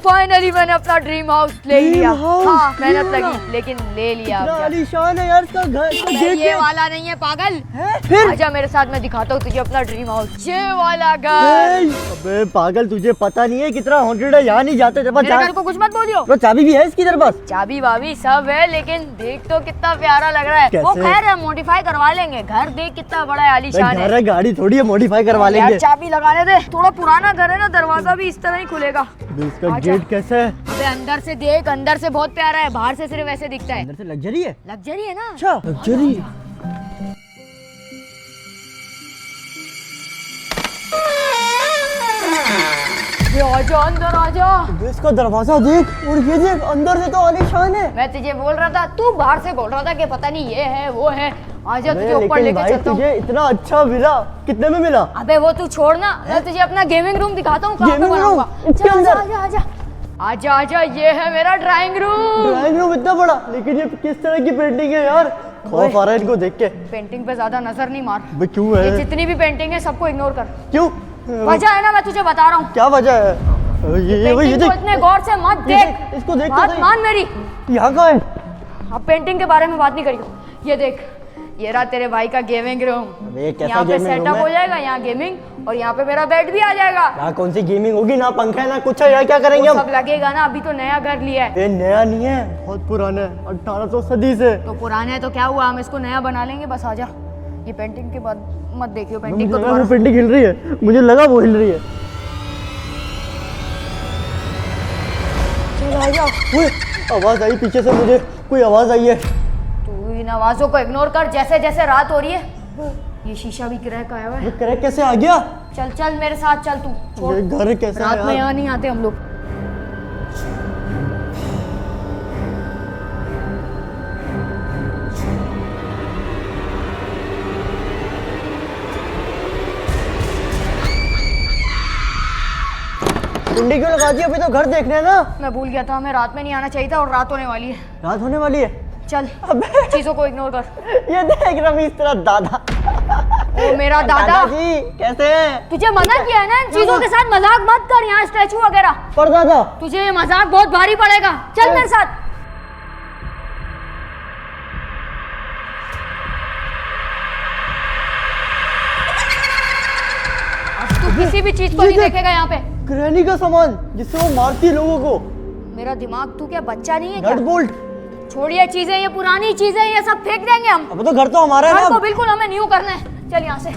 Finally मैंने अपना dream house ले लिया। हाँ मेहनत लगी लेकिन ले लिया। आलीशान है यार इसका घर। ये वाला नहीं है पागल है? फिर आजा मेरे साथ, मैं दिखाता हूँ तुझे अपना ड्रीम हाउस। ये वाला घर। अबे पागल तुझे पता नहीं है कितना हॉन्टेड है, यहाँ नहीं जाते। मेरे घर को कुछ मत बोलियो। तो चाबी भी है इसकी तेरे पास? चाबी वाबी सब है लेकिन देख तो कितना प्यारा लग रहा है। वो खैर मॉडिफाई करवा लेंगे। घर देख कितना बड़ा है, आलीशान है। गाड़ी थोड़ी है, मॉडिफाई करवा लेंगे। चाबी लगाने दे, थोड़ा पुराना घर है ना, दरवाजा भी इस तरह ही खुलेगा। इसका गेट कैसा है? अबे अंदर से देख, अंदर से बहुत प्यारा है, बाहर से सिर्फ ऐसे दिखता है। अंदर से लग्जरी है। लग्जरी है ना। अच्छा लग्जरी। आजा अंदर आजा। इसका दरवाजा देख और ये देख, अंदर से तो आलीशान है। मैं तुझे बोल रहा था, तू बाहर से बोल रहा था कि पता नहीं ये है वो है। आजा तुझे ऊपर लेके चलता हूँ। तुझे इतना अच्छा मिला, कितने में मिला? अबे वो तू छोड़ना, मैं तुझे अपना गेमिंग रूम दिखाता हूँ कहाँ पे बनाऊंगा। आजा आजा आजा आजा, ये है मेरा ड्राइंग रूम। ड्राइंग रूम इतना बड़ा, लेकिन ये किस तरह की पेंटिंग है यार? खौफ आ रहा है इनको देख के। पेंटिंग पे ज्यादा नजर नहीं मार। क्यों है? ये जितनी भी पेंटिंग है सबको इग्नोर कर। क्यों? वजह है ना, मैं तुझे बता रहा हूँ क्या वजह है? ये देख, इतने गौर से मत देख, इसको देख। बात मान मेरी। यहाँ का है। अब पेंटिंग के बारे में बात नहीं करियो। ये देख, ये रहा तेरे भाई का गेमिंग रूम। यहाँ पे सेटअप हो जाएगा, यहाँ गेमिंग, और यहाँ पे मेरा बेड भी आ जाएगा। यहाँ कौन सी गेमिंग होगी? ना पंखा है ना कुछ है। यहाँ क्या करेंगे हम? सब लगेगा ना, अभी तो नया घर लिया है। ये नया नहीं है, बहुत पुराना है, 1800 सदी से। तो पुराना है तो क्या हुआ, हम इसको नया बना लेंगे। बस आजा। ये पेंटिंग के बाद मत देखियो, पेंटिंग को वो पेंटिंग हिल रही है, मुझे लगा वो हिल रही है। आवाज आई पीछे से, मुझे कोई आवाज आई है। तू इन आवाजों को इग्नोर कर। जैसे जैसे रात हो रही है, ये शीशा भी क्रैक आया हुआ है। क्रैक कैसे आ गया? चल चल मेरे साथ चल, तू छोड़। घर कैसा रात में यहाँ नहीं आते हम लोग। कुंडी क्यों लगा दी? अभी तो घर देखने है ना। मैं भूल गया था, हमें रात में नहीं आना चाहिए था, और रात होने वाली है। रात होने वाली है। चल चीजों को इग्नोर कर। ये देख रमीश तेरा दादा। ओ मेरा दादा जी कैसे हैं? तुझे मना किया है ना, इन चीजों के साथ मजाक मत कर। यहाँ स्टैचू वगैरह। पर दादा तुझे ये मजाक बहुत भारी पड़ेगा। चल मेरे साथ। अब तू किसी भी चीज को नहीं देखेगा यहाँ पे। ग्रैनी का सामान जिससे वो मारती है लोगों को। मेरा दिमाग, तू क्या बच्चा नहीं है क्या? Nut bolt. छोड़िए चीजें, ये पुरानी चीजें, ये सब फेंक देंगे हम। अब तो घर तो हमारा है ना। घर को बिल्कुल हमें न्यू करना है। चल यहाँ से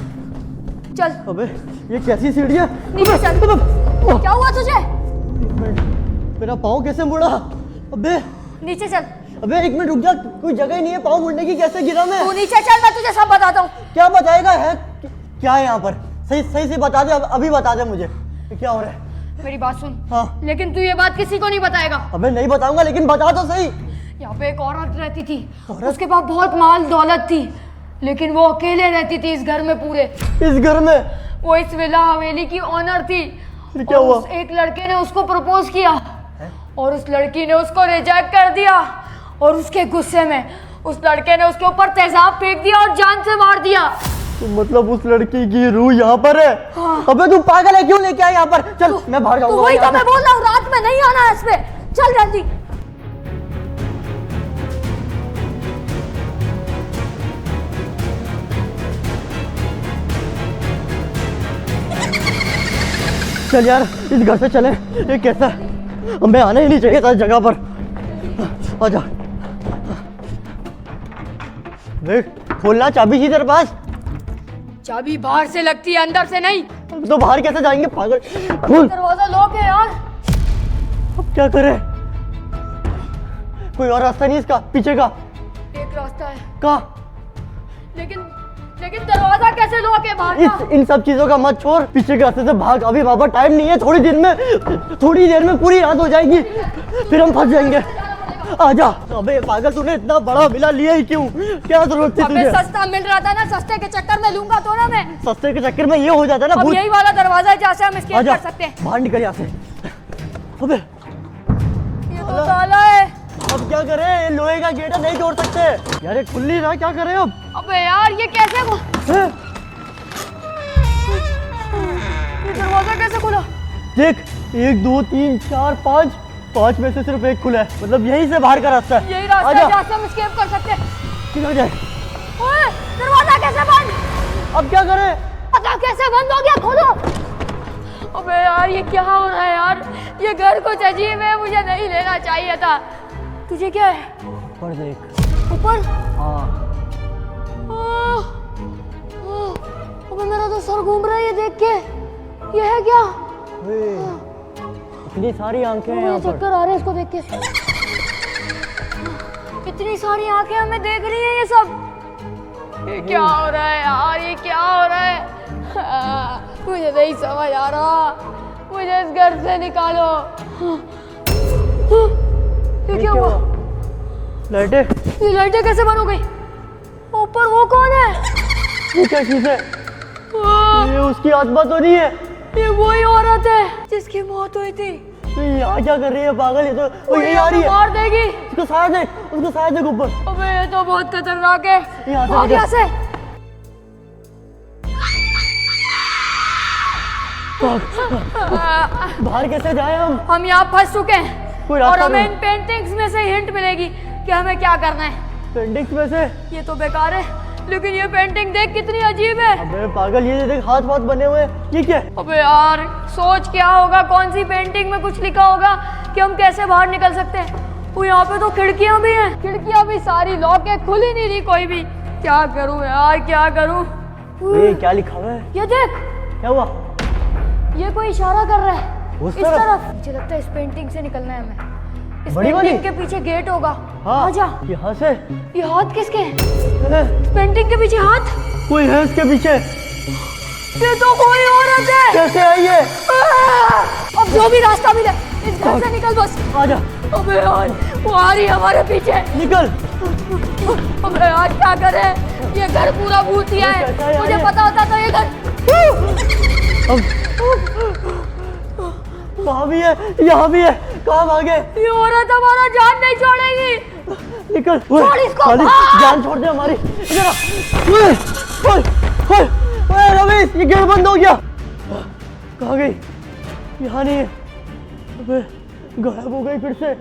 चल। अबे ये कैसी सीढ़ी है? नीचे चल। क्या हुआ तुझे? मेरा पाँव कैसे मुड़ा? अबे नीचे चल। अबे एक मिनट रुक जा, कोई जगह ही नहीं है पाँव मुड़ने की। कैसे गिरा मैं? तू नीचे चल, मैं तुझे सब बताता हूँ। क्या बताएगा? है क्या है यहाँ पर? सही सही से बता दे, अभी बता दे मुझे क्या हो रहा है। मेरी बात सुन। हाँ। लेकिन तू ये बात किसी को नहीं बताएगा। अबे नहीं बताऊंगा, लेकिन बता तो सही। यहाँ पे एक औरत रहती थी। उसके पास बहुत माल दौलत थी, लेकिन वो अकेले रहती थी इस घर में पूरे। इस घर में? वो इस विला हवेली की ऑनर थी। फिर क्या हुआ? एक लड़के ने उसको प्रपोज किया और उस लड़की ने उसको रिजेक्ट कर दिया, और उसके गुस्से में उस लड़के ने उसके ऊपर तेजाब फेंक दिया और जान से मार दिया। तो मतलब उस लड़की की रूह यहाँ पर है? हाँ। अबे तू पागल है, क्यों लेके आया यहाँ पर? चल मैं बाहर जाऊंगा। वही तो मैं बोल रहा हूँ, रात में नहीं आना है इसमें। चल जल्दी। चल यार इस घर से चले। ये कैसा? हमें आना ही नहीं चाहिए था इस जगह पर। आजा। देख खोलना, चाबी थी तेरे पास? चाबी बाहर से लगती है, अंदर से नहीं। तो बाहर कैसे जाएंगे पागल? खोल। दरवाजा लॉक है यार। अब क्या करें? कोई और रास्ता नहीं इसका पीछे का? एक रास्ता है। कहाँ? लेकिन दरवाजा कैसे लॉक है बाहर का? इन सब चीजों का मत छोड़, पीछे के रास्ते से भाग। अभी बाबा टाइम नहीं है, थोड़ी देर में पूरी रात हो जाएगी, फिर हम फंस जाएंगे। आजा। अबे पागल तूने इतना बड़ा विला लिया ही क्यों? क्या जरूरत थी तुझे? सस्ता मिल रहा था ना, सस्ते के चक्कर में लूंगा तो ना मैं। सस्ते के चक्कर में ये हो जाता है ना। अब यही वाला दरवाजा है जहाँ से हम एस्केप कर सकते हैं। बाहर निकल यहाँ से। अबे ये तो ताला है। अब क्या करें? लोहे का गेट है, नहीं तोड़ सकते यार। ये खुल नहीं रहा, क्या करें अब? अबे यार ये कैसे है? ये दरवाजा कैसे खुला? देख 1 2 3 4 5 5 में से सिर्फ एक खुला है, मतलब यहीं से बाहर का रास्ता है। यही रास्ता है जहाँ से हम एस्केप कर सकते हैं। किधर जाए? ओए, दरवाजा कैसे बंद? अब क्या करें? पता कैसे बंद हो गया? खोलो। अबे यार ये क्या हो रहा है यार? ये घर कुछ अजीब है, मुझे नहीं लेना चाहिए था। तुझे क्या है? ऊपर देख। ऊपर? हाँ। अबे मेरा तो सर घूम रहा है ये देख के। ये है क्या? इतनी सारी आंखें हैं मुझे यहाँ पर। चक्कर आ रहे हैं इसको देख के। इतनी सारी आंखें हमें देख रही हैं ये सब। ये क्या हो रहा है यार? ये क्या हो रहा है? मुझे नहीं समझ आ रहा। मुझे इस घर से निकालो। ये क्या हुआ? लाइटें? ये लाइटें कैसे बंद हो गई? ऊपर वो कौन है? ये क्या चीज है? ये उसकी आत्मा तो नहीं है? ये वही औरत है जिसकी मौत हुई थी। ये यहाँ क्या कर रही है पागल? ये तो वो यही आ रही है। मार देगी। उसको साया देख, उसको साया देख ऊपर। अबे ये तो बहुत खतरनाक है। यहाँ से भाग यहाँ से। बाहर कैसे जाए हम? हम यहाँ फंस चुके हैं कोई और रास्ता हमें नहीं? इन पेंटिंग्स में से हिंट मिलेगी कि हमें क्या करना है। पेंटिंग्स में से? ये तो बेकार है, लेकिन ये पेंटिंग देख कितनी अजीब है। अबे पागल, ये देख हाथ वाथ बने हुए हैं। ये क्या है? अबे यार सोच क्या होगा, कौन सी पेंटिंग में कुछ लिखा होगा कि हम कैसे बाहर निकल सकते हैं। वो यहाँ पे तो खिड़कियाँ भी हैं, खिड़कियाँ भी सारी लॉक है, खुल ही नहीं रही कोई भी। क्या करूँ यार, क्या करूँ? ये क्या लिखा हुआ है? ये देख, क्या हुआ? ये कोई इशारा कर रहा है उस इस तरफ? तरफ। मुझे लगता है इस पेंटिंग से निकलना है हमें। इस बड़ी वाली? पेंटिंग के पीछे गेट होगा। हाँ। आजा। यहाँ से? ये हाथ किसके हैं? है? पेंटिंग के पीछे हाथ? कोई है इसके पीछे? ये तो कोई औरत है। कैसे आई है? अब जो भी रास्ता मिले इस घर से निकल बस। आजा। अबे यार वो आ रही है हमारे पीछे। निकल। अबे यार क्या करें? ये घर पूरा भूतिया है। कैसा है मुझे यार ये? पता होता तो ये घर। वहाँ भी है, यहाँ भी है। कहाँ भागे? ये औरत हमारा जान नहीं छोड़ेगी। निकल। छोड़ इसको, खाली भाग। जान छोड़ दे हमारी। इधर आ। ओए, ओए, ओए, ओए, रमेश, ये गेट बंद हो गया। कहाँ गई? यहाँ नहीं है। अबे गायब हो गई फिर से।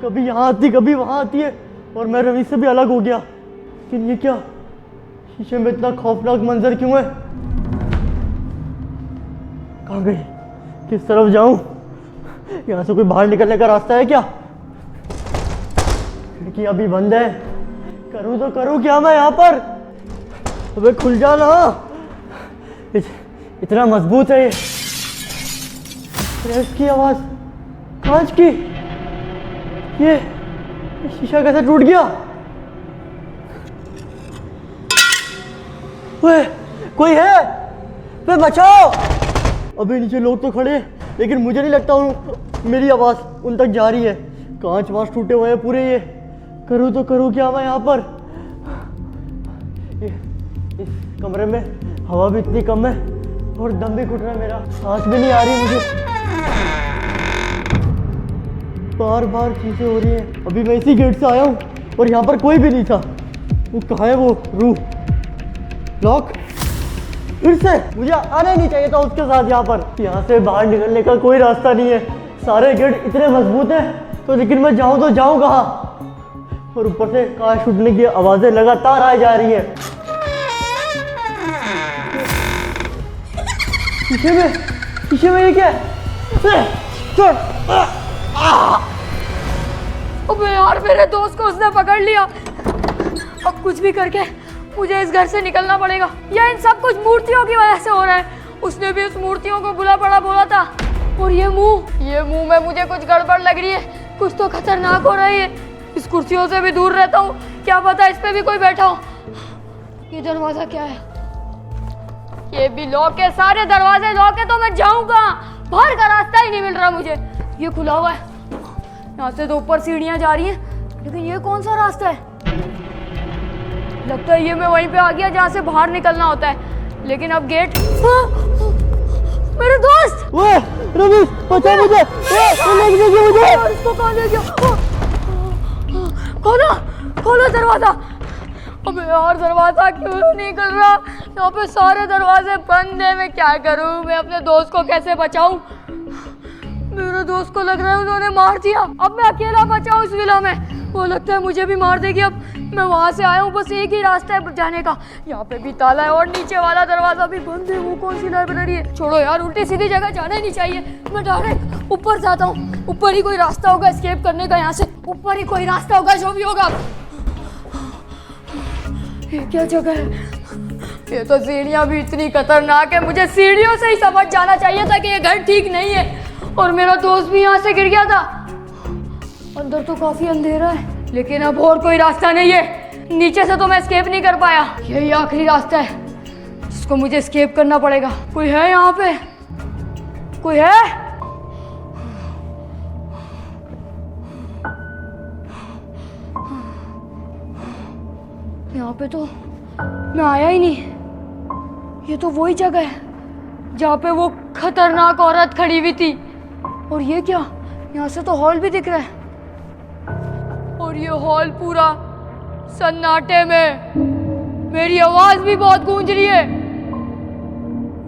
कभी यहाँ आती, कभी वहाँ आती है, और मैं रवि से भी अलग हो गया। लेकिन ये क्या? शीशे में इतना खौफनाक मंजर क्यों है? कहाँ गई? किस तरफ जाऊं? यहाँ से कोई बाहर निकलने का रास्ता है क्या? खिड़की अभी बंद है। करूँ तो करूँ क्या मैं यहाँ पर? अबे खुल जा ना। इतना मजबूत है ये। प्रेस की आवाज, कांच की। ये शीशा कैसे टूट गया? ओए, कोई है? वे बचाओ। अभी नीचे लोग तो खड़े हैं, लेकिन मुझे नहीं लगता मेरी आवाज़ उन तक जा रही है। कांच वांच टूटे हुए हैं पूरे। ये करूँ तो करूँ क्या मैं यहाँ पर? इस कमरे में हवा भी इतनी कम है और दम भी घुट रहा है मेरा। सांस भी नहीं आ रही मुझे। बार बार चीज़ें हो रही हैं। अभी मैं इसी गेट से आया हूँ और यहाँ पर कोई भी नहीं था। वो कहाँ है वो रूह? लॉक? फिर से मुझे आना ही नहीं चाहिए था उसके साथ यहाँ पर। यहाँ से बाहर निकलने का कोई रास्ता नहीं है। सारे गेट इतने मजबूत हैं तो, लेकिन मैं जाऊँ तो जाऊँ कहाँ? और ऊपर से कांच टूटने की आवाज़ें लगातार आ जा रही हैं। शीशे में ये क्या है? छोड़। अबे यार मेरे दोस्त को उसने पकड़ लिया। अब कुछ भी करके मुझे इस घर से निकलना पड़ेगा। यह इन सब कुछ मूर्तियों की वजह से हो रहा है। उसने भी उस मूर्तियों को बुला पड़ा बोला था। और ये मुंह में मुझे कुछ गड़बड़ लग रही है। कुछ तो खतरनाक हो रही है। इस कुर्सियों से भी दूर रहता हूँ, क्या पता इस पे भी कोई बैठा हो। ये दरवाजा क्या है? ये भी लॉक है। सारे दरवाजे लॉक है तो मैं जाऊँ कहाँ? बाहर का रास्ता ही नहीं मिल रहा मुझे। ये खुला हुआ है। यहाँ से तो ऊपर सीढ़ियाँ जा रही हैं, लेकिन ये कौन सा रास्ता है? लगता है ये मैं वहीं पे आ गया जहाँ से बाहर निकलना होता है। लेकिन अब गेट। मेरे दोस्त! ओए, रवि, बचा मुझे! मुझे! इसको कहाँ ले गया? खोलो दरवाजा। अबे यार दरवाजा क्यों नहीं खुल रहा? यहाँ पे सारे दरवाजे बंद है। मैं क्या करूँ? मैं अपने दोस्त को कैसे बचाऊँ? मेरे दोस्त को लग रहा है उन्होंने मार दिया। अब मैं अकेला बचा हूँ इस विला में। वो लगता है मुझे भी मार देगी। अब मैं वहाँ से आया हूँ, बस एक ही रास्ता है जाने का। यहाँ पे भी ताला है और नीचे वाला दरवाजा भी बंद है। वो कौन सी लाइब्रेरी है? छोड़ो यार, उल्टी सीधी जगह जाना ही नहीं चाहिए। मैं डायरेक्ट ऊपर जाता हूँ। ऊपर ही कोई रास्ता होगा एस्केप करने का। यहाँ से ऊपर ही कोई रास्ता होगा, जो भी होगा। ये क्या जगह है? ये तो सीढ़ियाँ भी इतनी खतरनाक है। मुझे सीढ़ियों से ही समझ जाना चाहिए था कि ये घर ठीक नहीं है। और मेरा दोस्त भी यहाँ से गिर गया था। अंदर तो काफी अंधेरा है, लेकिन अब और कोई रास्ता नहीं है। नीचे से तो मैं एस्केप नहीं कर पाया। यही आखिरी रास्ता है जिसको मुझे एस्केप करना पड़ेगा। कोई है यहाँ पे? कोई है? यहाँ पे तो मैं आया ही नहीं। ये तो वही जगह है जहाँ पे वो खतरनाक औरत खड़ी हुई थी। और ये क्या? यहाँ से तो हॉल भी दिख रहा है। और ये हॉल पूरा सन्नाटे में। मेरी आवाज भी बहुत गूंज रही है।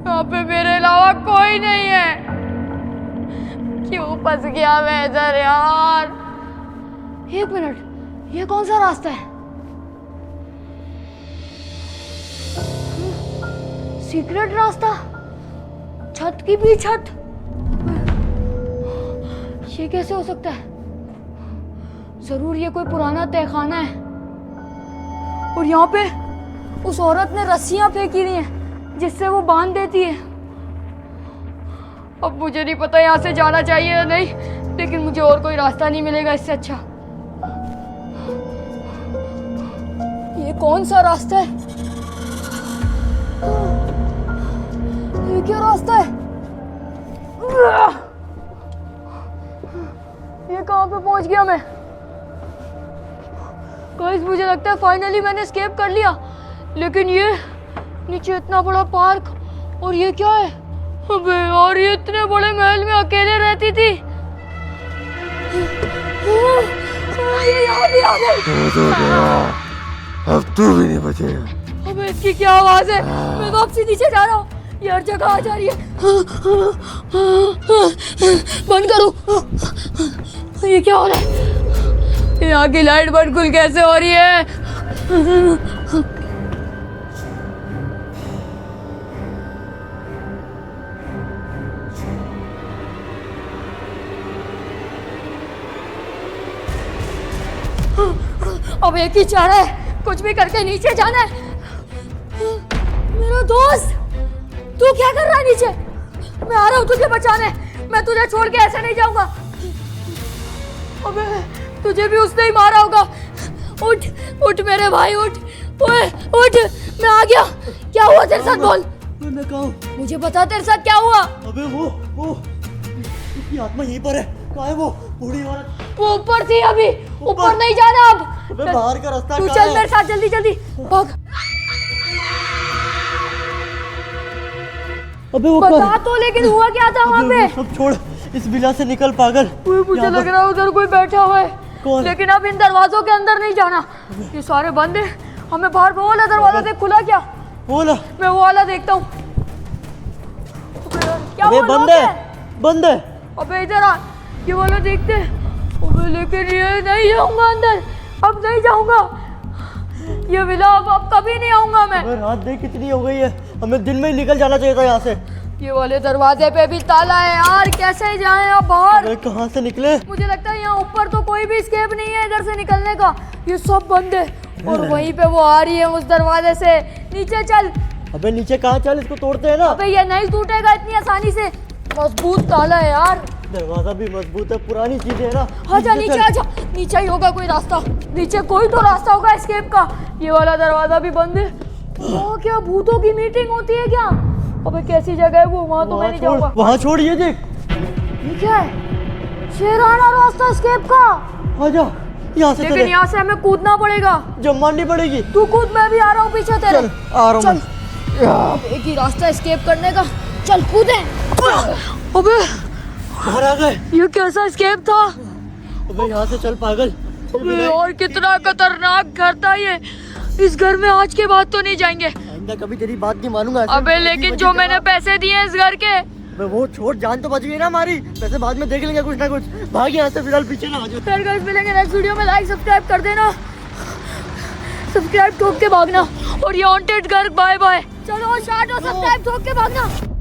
यहाँ पे मेरे अलावा कोई नहीं है। क्यों फंस गया मैं इधर यार? एक मिनट, ये कौन सा रास्ता है? सीक्रेट रास्ता? छत की भी छत? ये कैसे हो सकता है? जरूर ये कोई पुराना तहखाना है। और यहाँ पे उस औरत ने रस्सियां फेंकी हुई हैं जिससे वो बांध देती है। अब मुझे नहीं पता यहाँ से जाना चाहिए या नहीं, लेकिन मुझे और कोई रास्ता नहीं मिलेगा इससे अच्छा। ये कौन सा रास्ता है? ये क्या रास्ता है? ये कहाँ पे पहुंच गया मैं? गाइस, मुझे लगता है फाइनली मैंने एस्केप कर लिया। लेकिन ये नीचे इतना बड़ा पार्क, और ये क्या है? अबे यार, ये इतने बड़े महल में अकेले रहती थी। ये यहाँ भी आ गई। अब तू भी नहीं बचेगा। अबे इसकी क्या आवाज है? मैं वापसी नीचे जा रहा हूँ। ये हर जगह आ जा रही है। बंद करो। ये क्या हो रहा है? यहाँ की लाइट बंद खुल कैसे हो रही है? अब एक ही चारा है, कुछ भी करके नीचे जाना है। मेरा दोस्त, तू क्या कर रहा है नीचे? मैं आ रहा हूँ तुझे बचाने। मैं तुझे छोड़ के ऐसे नहीं जाऊंगा। अबे तुझे भी उसने ही मारा होगा। उठ उठ मेरे भाई, उठ। ओए उठ, मैं आ गया। क्या हुआ तेरे साथ? बोल। मैं कहाँ हूँ? मुझे बता तेरे साथ क्या हुआ। अबे वो उसकी आत्मा यहीं पर है। कहाँ है वो बूढ़ी औरत? वो ऊपर थी अभी। ऊपर नहीं जाना अब। अबे बाहर का रास्ता तू कहाँ चल है? मेरे साथ, जल्दी जल्दी भाग। अबे वो बता तो, लेकिन हुआ क्या था वहाँ पे? सब छोड़, इस विला से निकल पागल। मुझे लग रहा है उधर कोई बैठा हुआ है। कौन? लेकिन अब इन दरवाजों के अंदर नहीं जाना। ये सारे बंद है। हमें बाहर वो वाला दरवाजा देख, खुला क्या? बोला मैं वो वाला देखता हूँ। क्या अबे वो बंद लोग है, हैं? बंद है। अबे इधर आ, ये वाला देखते हैं। अबे लेकिन ये नहीं जाऊंगा अंदर, अब नहीं जाऊंगा। ये विला अब कभी नहीं आऊंगा मैं। अबे रात देख कितनी हो गई है, हमें दिन में ही निकल जाना चाहिए था यहाँ से। ये वाले दरवाजे पे भी ताला है यार, कैसे जाएं आप बाहर? अबे कहाँ से निकले? मुझे लगता है यहाँ ऊपर तो कोई भी एस्केप नहीं है इधर से निकलने का। ये सब बंद है। और वहीं पे वो आ रही है उस दरवाजे से। नीचे चल। अबे नीचे कहाँ? चल, इसको तोड़ते हैं ना। अबे ये नहीं टूटेगा इतनी आसानी से। मजबूत ताला है यार। दरवाजा भी मजबूत है, पुरानी चीज है ना। आजा नीचे, आजा। नीचे ही होगा कोई रास्ता। नीचे कोई तो रास्ता होगा एस्केप का। ये वाला दरवाजा भी बंद है। वहाँ क्या भूतों की मीटिंग होती है क्या? अबे कैसी जगह है वो? वहाँ तो मैं नहीं जाऊंगा। वहाँ छोड़, ये देख। ये क्या है? शेराना रास्ता एस्केप का। आजा यहाँ से। लेकिन यहाँ से हमें कूदना पड़ेगा। जब मारनी पड़ेगी। तू कूद, मैं भी आ रहा हूँ पीछे तेरे। चल आ रहा हूँ। चल, एक ही रास्ता एस्केप करने का। चल कूदे। अबे बाहर आ गए। ये कैसा एस्केप था? अबे यहाँ से चल पागल। अबे और कितना खतरनाक घर था ये। इस घर में आज के बाद तो नहीं जाएंगे। आइंदा कभी तेरी बात नहीं मानूंगा। अबे लेकिन जो मैंने पैसे दिए इस घर के, वो छोड़, जान तो बच गई ना हमारी। वैसे बाद में देख लेंगे कुछ ना कुछ। भाग यहाँ से, फिलहाल पीछे ना आ जाओ। फिर गाइस मिलेंगे नेक्स्ट वीडियो में। लाइक सब्सक्राइब कर देना, सब्सक्राइब ठोक के भागना। और ये हॉन्टेड घर बाय बाय। चलो शार्ट और सब्सक्राइब ठोक के भागना।